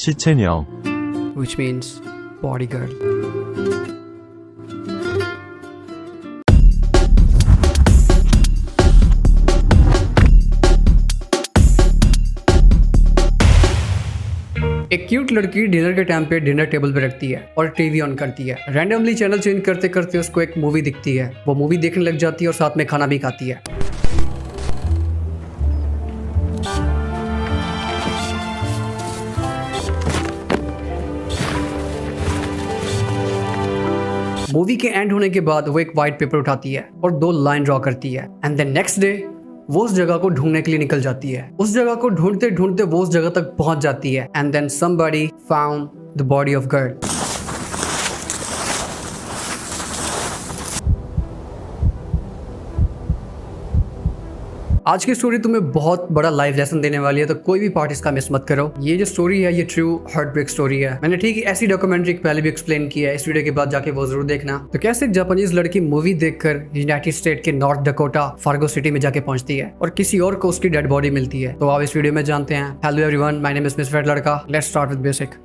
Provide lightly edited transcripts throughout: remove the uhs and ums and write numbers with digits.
시체녀, which means bodyguard. एक cute लड़की dinner के टाइम पे डिनर टेबल पे रखती है और टीवी ऑन करती है। रैंडमली चैनल चेंज करते करते उसको एक मूवी दिखती है। वो मूवी देखने लग जाती है और साथ में खाना भी खाती है। मूवी के एंड होने के बाद वो एक व्हाइट पेपर उठाती है और 2 लाइन ड्रॉ करती है एंड देन नेक्स्ट डे वो उस जगह को ढूंढने के लिए निकल जाती है। उस जगह को ढूंढते ढूंढते वो उस जगह तक पहुंच जाती है and then somebody found the body of girl. आज की स्टोरी तुम्हें बहुत बड़ा लाइफ लेसन देने वाली है, तो कोई भी पार्ट इसका मिस मत करो। ये जो स्टोरी है ये ट्रू हार्ट ब्रेक स्टोरी है। मैंने ठीक ऐसी डॉक्यूमेंट्री पहले भी एक्सप्लेन किया है, इस वीडियो के बाद जाके वो जरूर देखना। तो कैसे एक जापानीज लड़की मूवी देखकर यूनाइटेड स्टेट के नॉर्थ डकोटा फार्गो सिटी में जाके पहुंचती है और किसी और को उसकी डेड बॉडी मिलती है। तो आप इस वीडियो में जानते हैं। Hello everyone, my name is mister लड़का। Let's start with basic.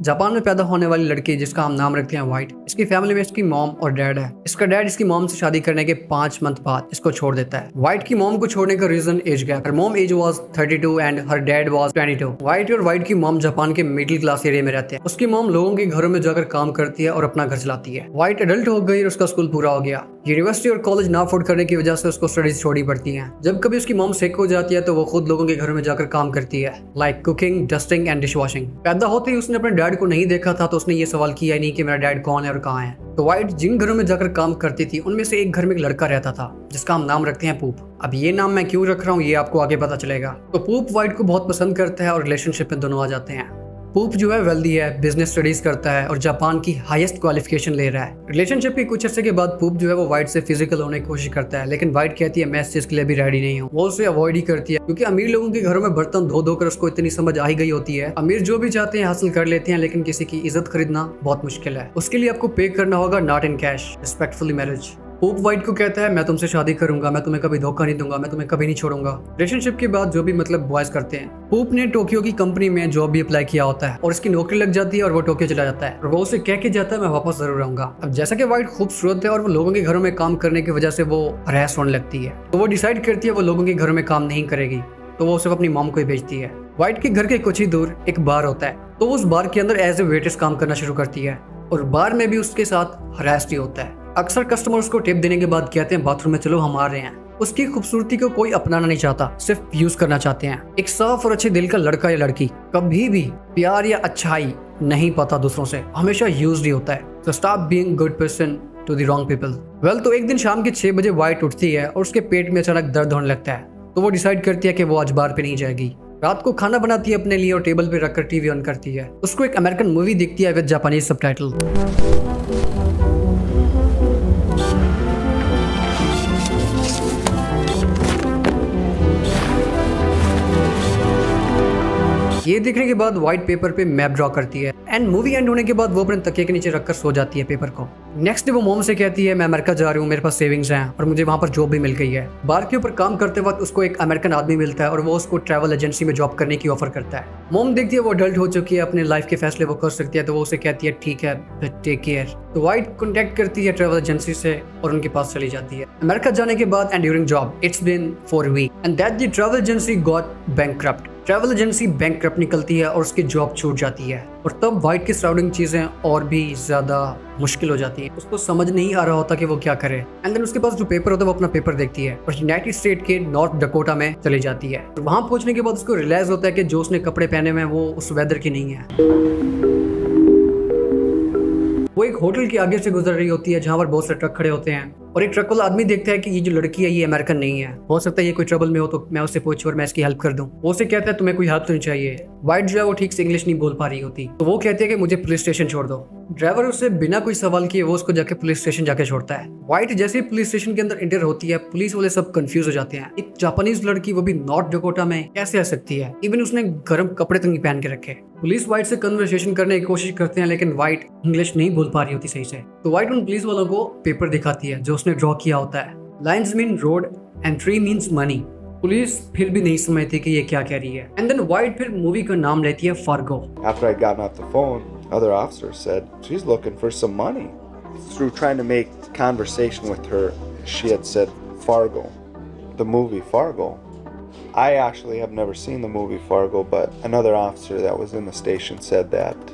Japan में पैदा होने वाली लड़की जिसका हम नाम रखते हैं व्हाइट, इसकी फैमिली में इसकी मॉम और डैड है। इसका डैड इसकी मॉम से शादी करने के 5 मंथ बाद इसको छोड़ देता है। व्हाइट की मॉम को छोड़ने का reason age gap. Her mom age was 32 and her dad was 22। White की मॉम जापान के मिडिल क्लास एरिया में रहते हैं। उसकी मॉम लोगों के घरों में जाकर काम करती है और अपना घर चलाती है। व्हाइट एडल्ट हो गई और उसका स्कूल पूरा हो गया। यूनिवर्सिटी और कॉलेज ना अफोर्ड करने की वजह से उसको स्टडीज छोड़नी पड़ती हैं। जब कभी उसकी मॉम सिक हो जाती है तो वो खुद लोगों के घरों में जाकर काम करती है, like cooking, dusting and dish washing. पैदा होते ही उसने अपने डैड को नहीं देखा था तो उसने ये सवाल किया नहीं कि मेरा डैड कौन है और कहाँ है। तो व्हाइट जिन घरों में जाकर काम करती थी उनमें से एक घर में एक लड़का रहता था जिसका हम नाम रखते हैं पूप। अब ये नाम मैं क्यों रख रहा हूँ ये आपको आगे पता चलेगा। तो पूप व्हाइट को बहुत पसंद करता है और रिलेशनशिप में दोनों आ जाते हैं। पूप जो है वेल्दी है, बिजनेस स्टडीज करता है और जापान की हाईएस्ट क्वालिफिकेशन ले रहा है। रिलेशनशिप के कुछ अर्से के बाद पूप जो है वो व्हाइट से फिजिकल होने की कोशिश करता है, लेकिन व्हाइट कहती है मैं इस चीज के लिए भी रेडी नहीं हूँ। वो उसे अवॉइड ही करती है क्योंकि अमीर लोगों के घरों में बर्तन धो धोकर उसको इतनी समझ आ ही गई होती है। अमीर जो भी चाहते हैं हासिल कर लेते हैं, लेकिन किसी की इज्जत खरीदना बहुत मुश्किल है। उसके लिए आपको पे करना होगा not in cash, respectfully marriage. Poop white को कहता है मैं तुमसे शादी करूंगा, मैं तुम्हें कभी धोखा नहीं दूंगा, मैं तुम्हें कभी नहीं छोड़ूंगा। रिलेशनशिप के बाद जो भी मतलब बॉयज करते हैं। पूप ने टोक्यो की कंपनी में जॉब भी अप्लाई किया होता है और इसकी नौकरी लग जाती है और वो टोक्यो चला जाता है और वो उसे कह के जाता है मैं वापस जरूर आऊंगा। अब जैसा कि व्हाइट खूबसूरत है और वो लोगों के घरों में काम करने की वजह से वो हरास होने लगती है, तो वो डिसाइड करती है वो लोगों के घरों में काम नहीं करेगी, तो वो सिर्फ अपनी मॉम को ही भेजती है। व्हाइट के घर के कुछ ही दूर एक बार होता है, तो वो उस बार के अंदर एज ए वेट्रेस काम करना शुरू करती है और बार में भी उसके साथ हरास ही होता है। अक्सर कस्टमर्स को टिप देने के बाद कहते हैं बाथरूम में चलो हम आ रहे हैं। उसकी खूबसूरती को कोई अपनाना नहीं चाहता, सिर्फ यूज करना चाहते हैं। एक साफ और अच्छे दिल का लड़का या लड़की कभी भी प्यार या अच्छाई नहीं पाता दूसरों से, हमेशा यूज्ड ही होता है। So stop being good person to the wrong people. Well, तो एक दिन शाम के 6 बजे व्हाइट उठती है और उसके पेट में अचानक दर्द होने लगता है, तो वो डिसाइड करती है कि वो आज बार पे नहीं जाएगी। रात को खाना बनाती है अपने लिए और टेबल पे रखकर टीवी ऑन करती है। उसको एक अमेरिकन मूवी दिखती है विद जापानीज सबटाइटल। ये देखने के बाद व्हाइट पेपर पे मैप ड्रॉ करती है एंड मूवी एंड होने के बाद वो अपने तकिए के नीचे रखकर सो जाती है पेपर को। नेक्स्ट डे वो मॉम से कहती है मैं अमेरिका जा रही हूँ, मेरे पास सेविंग्स हैं और मुझे वहाँ पर जॉब भी मिल गई है। बार के ऊपर काम करते वक्त उसको एक अमेरिकन आदमी मिलता है और वो उसको ट्रैवल एजेंसी में जॉब करने की ऑफर करता है। मॉम देखती है वो अडल्ट हो चुकी है, अपने लाइफ के फैसले वो कर सकती है, तो वो उसे कहती है ठीक है बट टेक केयर। तो व्हाइट कॉन्टेक्ट करती है ट्रैवल एजेंसी से और उनके पास चली जाती है। अमेरिका जाने के बाद and during job it's been 4 week and that the travel agency got bankrupt. Travel agency bankrupt निकलती है और उसकी जॉब छूट जाती है और तब व्हाइट की सराउंडिंग चीजें और भी ज्यादा मुश्किल हो जाती है। उसको समझ नहीं आ रहा होता कि वो क्या करे एंड देन उसके पास जो पेपर होता है वो अपना पेपर देखती है और यूनाइटेड स्टेट के नॉर्थ डकोटा में चली जाती है। और वहां पहुंचने के बाद उसको रियलाइज होता है कि जो उसने कपड़े पहने हुए हैं वो उस वेदर की नहीं है। वो एक होटल के आगे से गुजर रही होती है जहाँ पर बहुत से ट्रक खड़े होते हैं और एक ट्रक वाला आदमी देखता है कि ये जो लड़की है ये अमेरिकन नहीं है, हो सकता है ये कोई ट्रबल में हो तो मैं उससे पूछूं और मैं इसकी हेल्प कर दूं। वो उसे कहता है तुम्हें कोई हेल्प तो नहीं चाहिए। व्हाइट जो है वो ठीक से इंग्लिश नहीं बोल पा रही होती, तो वो कहती है कि मुझे पुलिस स्टेशन छोड़ दो। ड्राइवर उससे बिना कोई सवाल किए वो उसको जाके पुलिस स्टेशन जाके छोड़ता है। व्हाइट जैसे ही पुलिस स्टेशन के अंदर एंटर होती है पुलिस वाले सब कंफ्यूज हो जाते हैं। एक जापानीज लड़की वो भी नॉर्थ डकोटा में कैसे आ सकती है, इवन उसने गर्म कपड़े तक नहीं पहन के रखे। पुलिस व्हाइट से कन्वर्सेशन करने की कोशिश करते हैं लेकिन व्हाइट इंग्लिश नहीं बोल पा रही होती सही से। तो व्हाइट उन पुलिस वालों को पेपर दिखाती है जो उसने ड्रॉ किया होता है। Lines mean road and tree means money. Police फिर भी नहीं समझती कि ये क्या कह रही है। एंड देन वाइट फिर मूवी का नाम लेती है Fargo. After I'd gotten off the phone, other officers said she's looking for some money. Through trying to make conversation with her, she had said Fargo, the movie Fargo. I actually have never seen the movie Fargo, but another officer that was in the station said that.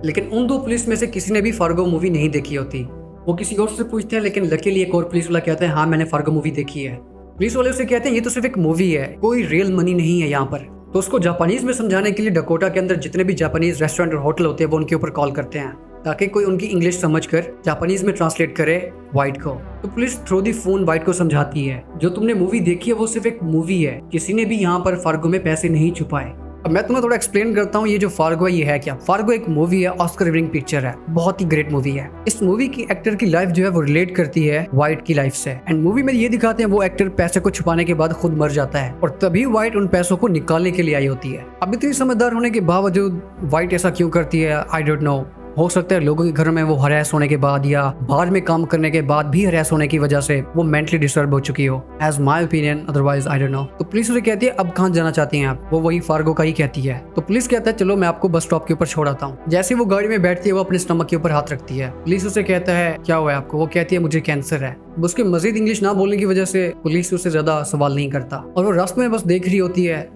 लेकिन उन दो police में से किसी ने भी Fargo movie नहीं देखी होती। वो किसी और से पूछते हैं, लेकिन लकीली एक और पुलिस वाला कहता है हाँ मैंने फार्गो मूवी देखी है। पुलिस वाले उसे कहते हैं ये तो सिर्फ एक मूवी है, कोई रियल मनी नहीं है यहाँ पर। तो उसको जापानीज में समझाने के लिए डकोटा के अंदर जितने भी जापानीज रेस्टोरेंट और होटल होते हैं वो उनके ऊपर कॉल करते हैं ताकि कोई उनकी इंग्लिश समझकर जापानीज में ट्रांसलेट करे वाइट को। तो police through the phone white को समझाती है जो तुमने मूवी देखी है वो सिर्फ एक मूवी है, किसी ने भी यहाँ पर फार्गो में पैसे नहीं छुपाए। अब मैं तुम्हें थोड़ा एक्सप्लेन करता हूँ ये जो फार्गो है ये है क्या। फार्गो एक मूवी है, ऑस्कर विनिंग पिक्चर है, बहुत ही ग्रेट मूवी है। इस मूवी की एक्टर की लाइफ जो है वो रिलेट करती है वाइट की लाइफ से। एंड मूवी में ये दिखाते हैं वो एक्टर पैसे को छुपाने के बाद खुद मर जाता है और तभी वाइट उन पैसों को निकालने के लिए आई होती है। अब इतनी समझदार होने के बावजूद वाइट ऐसा क्यों करती है आई डोंट नो। हो सकता है लोगों के घर में वो हरास होने के बाद या बाहर में काम करने के बाद भी हरास होने की वजह से वो मेंटली डिस्टर्ब हो चुकी हो, as my opinion, otherwise I don't know. तो पुलिस उसे कहती है अब कहाँ जाना चाहती हैं आप, वो वही फार्गो का ही कहती है। तो पुलिस कहता है चलो मैं आपको बस स्टॉप के ऊपर छोड़ आता हूँ। जैसे वो गाड़ी में बैठती है वो अपने स्टमक के ऊपर हाथ रखती है। पुलिस उसे कहता है क्या हुआ है आपको, वो कहती है मुझे कैंसर है। उसके मजीद इंग्लिश ना बोलने की वजह से पुलिस उससे ज्यादा सवाल नहीं करता और वो रास्ते में बस देख रही होती है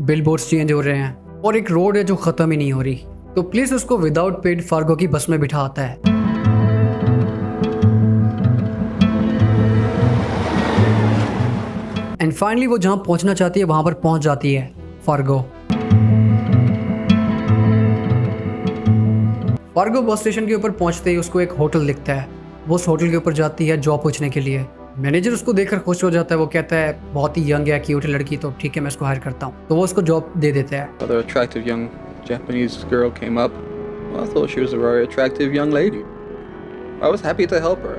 बिल बोर्ड्स चेंज हो रहे हैं और एक रोड है जो खत्म ही नहीं हो रही। तो पुलिस उसको विदाउट पेड फार्गो की बस में बिठा आता है। एंड फाइनली वो जहां पहुंचना चाहती है वहां पर पहुंच जाती है फार्गो। फार्गो बस स्टेशन के ऊपर पहुंचते ही उसको एक होटल दिखता है। वो उस होटल के ऊपर जाती है जॉब पूछने के लिए। मैनेजर उसको देखकर खुश हो जाता है, वो कहता है बहुत ही यंग है, क्यूट लड़की, तो ठीक है मैं इसको हायर करता हूँ। तो वो उसको जॉब दे देता है। Another attractive young Japanese girl came up. Well, I thought she was a very attractive young lady. I was happy to help her.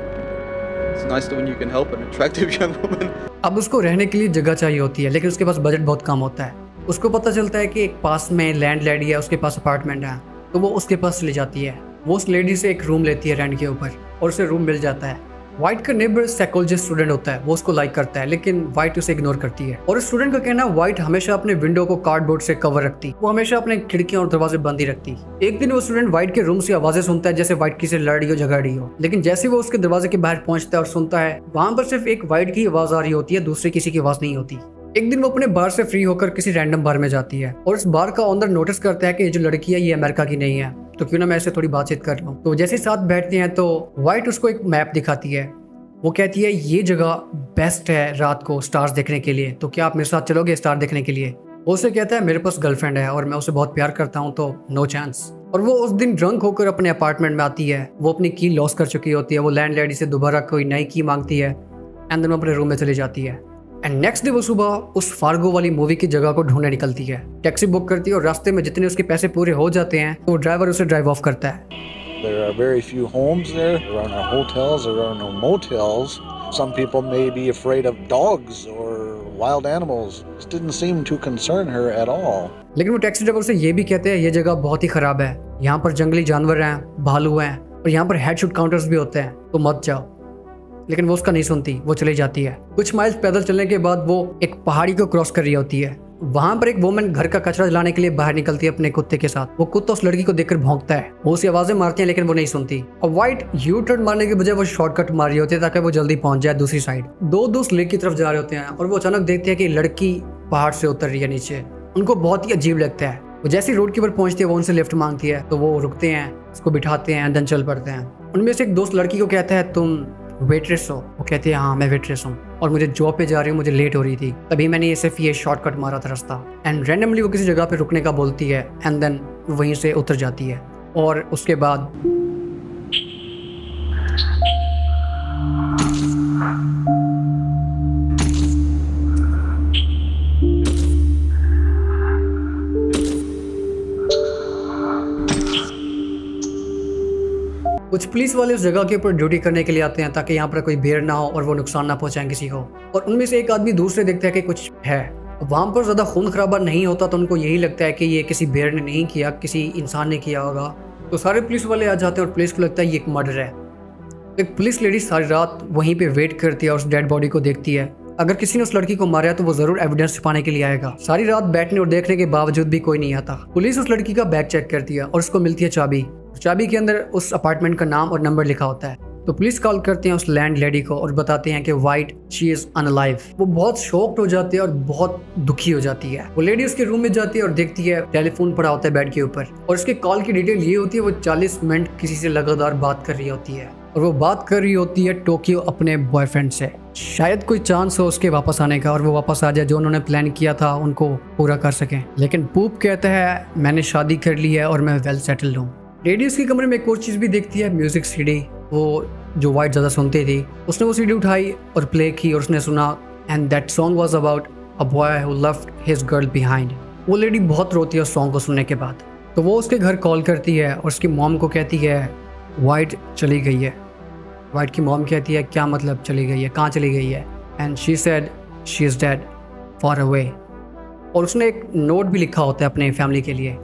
It's nice when you can help an attractive young woman. अब उसको रहने के लिए जगह चाहिए होती है लेकिन उसके पास बजट बहुत कम होता है। उसको पता चलता है कि एक पास में लैंड लेडी है, उसके पास अपार्टमेंट है, तो वो उसके पास चली जाती है। वो उस लेडी से एक रूम लेती है रेंट के ऊपर और उसे रूम मिल जाता है। वाइट का नेबर साइकोलॉजिस्ट स्टूडेंट होता है, वो उसको लाइक करता है लेकिन वाइट उसे इग्नोर करती है। और स्टूडेंट का कहना है वाइट हमेशा अपने विंडो को कार्डबोर्ड से कवर रखती, वो हमेशा अपने खिड़कियां और दरवाजे बंद ही रखती। एक दिन वो स्टूडेंट वाइट के रूम से आवाजें सुनता है जैसे वाइट किसी लड़ रही हो, झगड़ रही हो, लेकिन जैसे वो उसके दरवाजे के बाहर पहुंचता है और सुनता है वहां पर सिर्फ एक वाइट की आवाज आ रही होती है, दूसरे किसी की आवाज नहीं होती। एक दिन वो अपने बार से फ्री होकर किसी रैंडम बार में जाती है और इस बार का ओनर नोटिस करता है कि ये जो लड़की है ये अमेरिका की नहीं है, तो क्यों ना मैं इससे थोड़ी बातचीत कर लूं। तो जैसे साथ बैठते हैं तो वाइट उसको एक मैप दिखाती है। वो कहती है ये जगह बेस्ट है रात को स्टार्स देखने के लिए, तो क्या आप मेरे साथ चलोगे स्टार देखने के लिए। वो उसे कहता है मेरे पास गर्लफ्रेंड है और मैं उसे बहुत प्यार करता हूँ, तो नो चांस। और वो उस दिन ड्रंक होकर अपने अपार्टमेंट में आती है। वो अपनी की लॉस कर चुकी होती है। वो लैंड लेडी से दोबारा कोई नई की मांगती है एंड देन वो अपने रूम में चली जाती है। एंड नेक्स्ट डे वो सुबह उस फार्गो वाली मूवी की जगह को ढूंढने निकलती है। टैक्सी बुक करती है और रास्ते में जितने उसके पैसे पूरे हो जाते हैं तो ड्राइवर उसे ड्राइव ऑफ करता है। There are very few homes there. There are no hotels. There are no motels. Some people may be afraid of dogs or wild animals. This didn't seem to concern her at all. लेकिन वो taxi driver से ये भी कहते हैं ये जगह बहुत ही खराब है, यहाँ पर जंगली जानवर हैं, भालू हैं और यहाँ पर हेडशॉट काउंटर्स भी होते हैं, तो मत जाओ। लेकिन वो उसका नहीं सुनती, वो चली जाती है। कुछ माइल्स पैदल चलने के बाद वो एक पहाड़ी को क्रॉस कर रही होती है। वहां पर एक वुमन घर का कचरा जलाने के लिए बाहर निकलती है अपने कुत्ते के साथ। वो कुत्ता उस लड़की को देखकर भौंकता है, वो उसे आवाजें मारती है लेकिन वो नहीं सुनती। और वाइट यू टर्न मारने के बजाय वो शॉर्टकट मार रही होती है ताकि वो जल्दी पहुंच जाए दूसरी साइड। दो दोस्त लेक की तरफ जा रहे होते हैं और वो अचानक देखते हैं कि लड़की पहाड़ से उतर रही है नीचे। उनको बहुत ही अजीब लगता है। वो जैसी रोड के ऊपर पहुंचती है वो उनसे लिफ्ट मांगती है, तो वो रुकते हैं, उसको बिठाते हैं, देन चल पड़ते हैं। उनमें से एक दोस्त लड़की को कहता है तुम वेट्रेस हो। वो कहती है हाँ मैं वेट्रेस हूँ और मुझे जॉब पे जा रही हूँ, मुझे लेट हो रही थी, तभी मैंने ये सिर्फ ये शॉर्टकट मारा था रास्ता। एंड रैंडमली वो किसी जगह पे रुकने का बोलती है एंड देन वहीं से उतर जाती है। और उसके बाद कुछ पुलिस वाले उस जगह के ऊपर ड्यूटी करने के लिए आते हैं ताकि यहाँ पर कोई भीड़ ना हो और वो नुकसान ना पहुंचाएं किसी को। और उनमें से एक आदमी दूर से देखता है कि कुछ है। वहां पर ज्यादा खून खराबा नहीं होता तो उनको यही लगता है कि ये किसी भीड़ ने नहीं किया, किसी इंसान ने किया होगा। तो सारे पुलिस वाले आ जाते हैं और पुलिस को लगता है ये एक मर्डर है। एक पुलिस लेडी सारी रात वहीं पे वेट करती है और उस डेड बॉडी को देखती है अगर किसी ने उस लड़की को मारा तो वो जरूर एविडेंस छुपाने के लिए आएगा। सारी रात बैठने और देखने के बावजूद भी कोई नहीं आता। पुलिस उस लड़की का बैग चेक करती है और उसको मिलती है चाबी। चाबी के अंदर उस अपार्टमेंट का नाम और नंबर लिखा होता है। तो पुलिस कॉल करते हैं उस लैंड लेडी को और बताते हैं कि वाइट शी इज अनअलाइव। वो बहुत शॉक्ड हो जाती है और बहुत दुखी हो जाती है। वो लेडी उसके रूम में जाती है और देखती है टेलीफोन पड़ा होता है बेड के ऊपर और उसके कॉल की डिटेल ये होती है वो 40 मिनट किसी से लगातार बात कर रही होती है और वो बात कर रही होती है टोक्यो अपने बॉयफ्रेंड से। शायद कोई चांस हो उसके वापस आने का और वो वापस आ जाए, जो उन्होंने प्लान किया था उनको पूरा कर सकें। लेकिन पूप कहता है मैंने शादी कर ली है और मैं वेल सेटल्ड हूँ। लेडी उसके कमरे में एक और चीज़ भी देखती है, म्यूजिक सीडी, वो जो वाइट ज़्यादा सुनती थी। उसने वो सीडी उठाई और प्ले की और उसने सुना and that song was about a boy who left his girl behind. वो लेडी बहुत रोती है उस सॉन्ग को सुनने के बाद। तो वो उसके घर कॉल करती है और उसकी मॉम को कहती है वाइट चली गई है। वाइट की मॉम कहती है क्या मतलब चली गई है, कहाँ चली गई है? And she said she is dead for away. और उसने एक नोट भी लिखा होता है अपने फैमिली के लिए।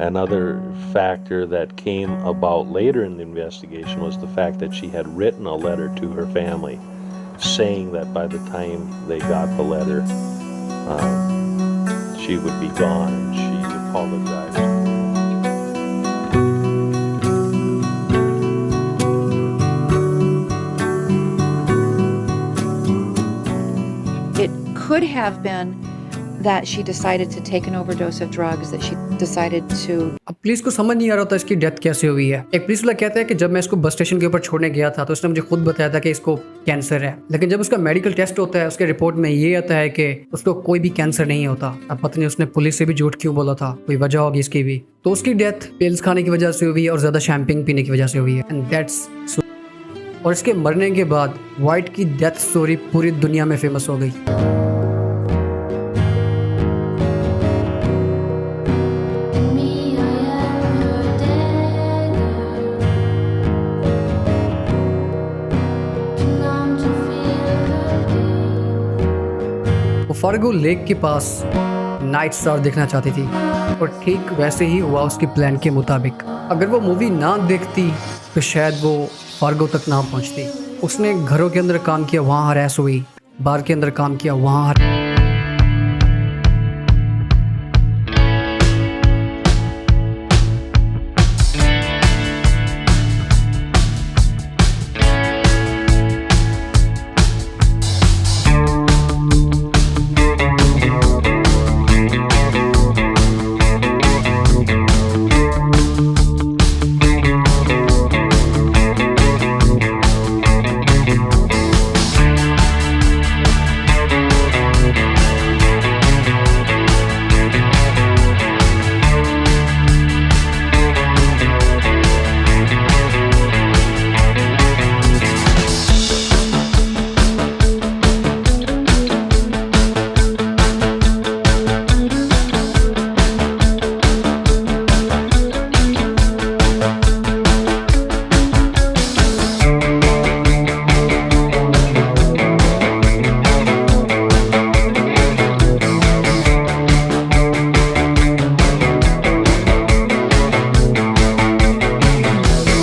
Another factor that came about later in the investigation was the fact that she had written a letter to her family saying that by the time they got the letter, she would be gone, and she apologized. It could have been that she decided to take an overdose of drugs, that she decided to... अब police को समझ नहीं आ रहा था इसकी death कैसे हुई है। एक पुलिस वाला कहता है कि जब मैं इसको बस स्टेशन के ऊपर छोड़ने गया था तो उसने मुझे खुद बताया था कि इसको कैंसर है, लेकिन जब उसका मेडिकल टेस्ट होता है उसके रिपोर्ट में ये आता है कि उसको कोई भी कैंसर नहीं होता। अब पता नहीं उसने पुलिस से भी झूठ क्यों बोला था, कोई वजह होगी इसकी भी। तो उसकी डेथ पिल्स खाने की वजह से हुई है और ज्यादा शैम्पेन पीने की वजह से हुई है एंड दैट्स। और इसके मरने के बाद वाइट की डेथ स्टोरी पूरी दुनिया में फेमस हो गई। फार्गो लेक के पास नाइट स्टार देखना चाहती थी और ठीक वैसे ही हुआ उसकी प्लान के मुताबिक। अगर वो मूवी ना देखती तो शायद वो फार्गो तक ना पहुंचती। उसने घरों के अंदर काम किया, वहाँ हरास हुई, बार के अंदर काम किया, वहाँ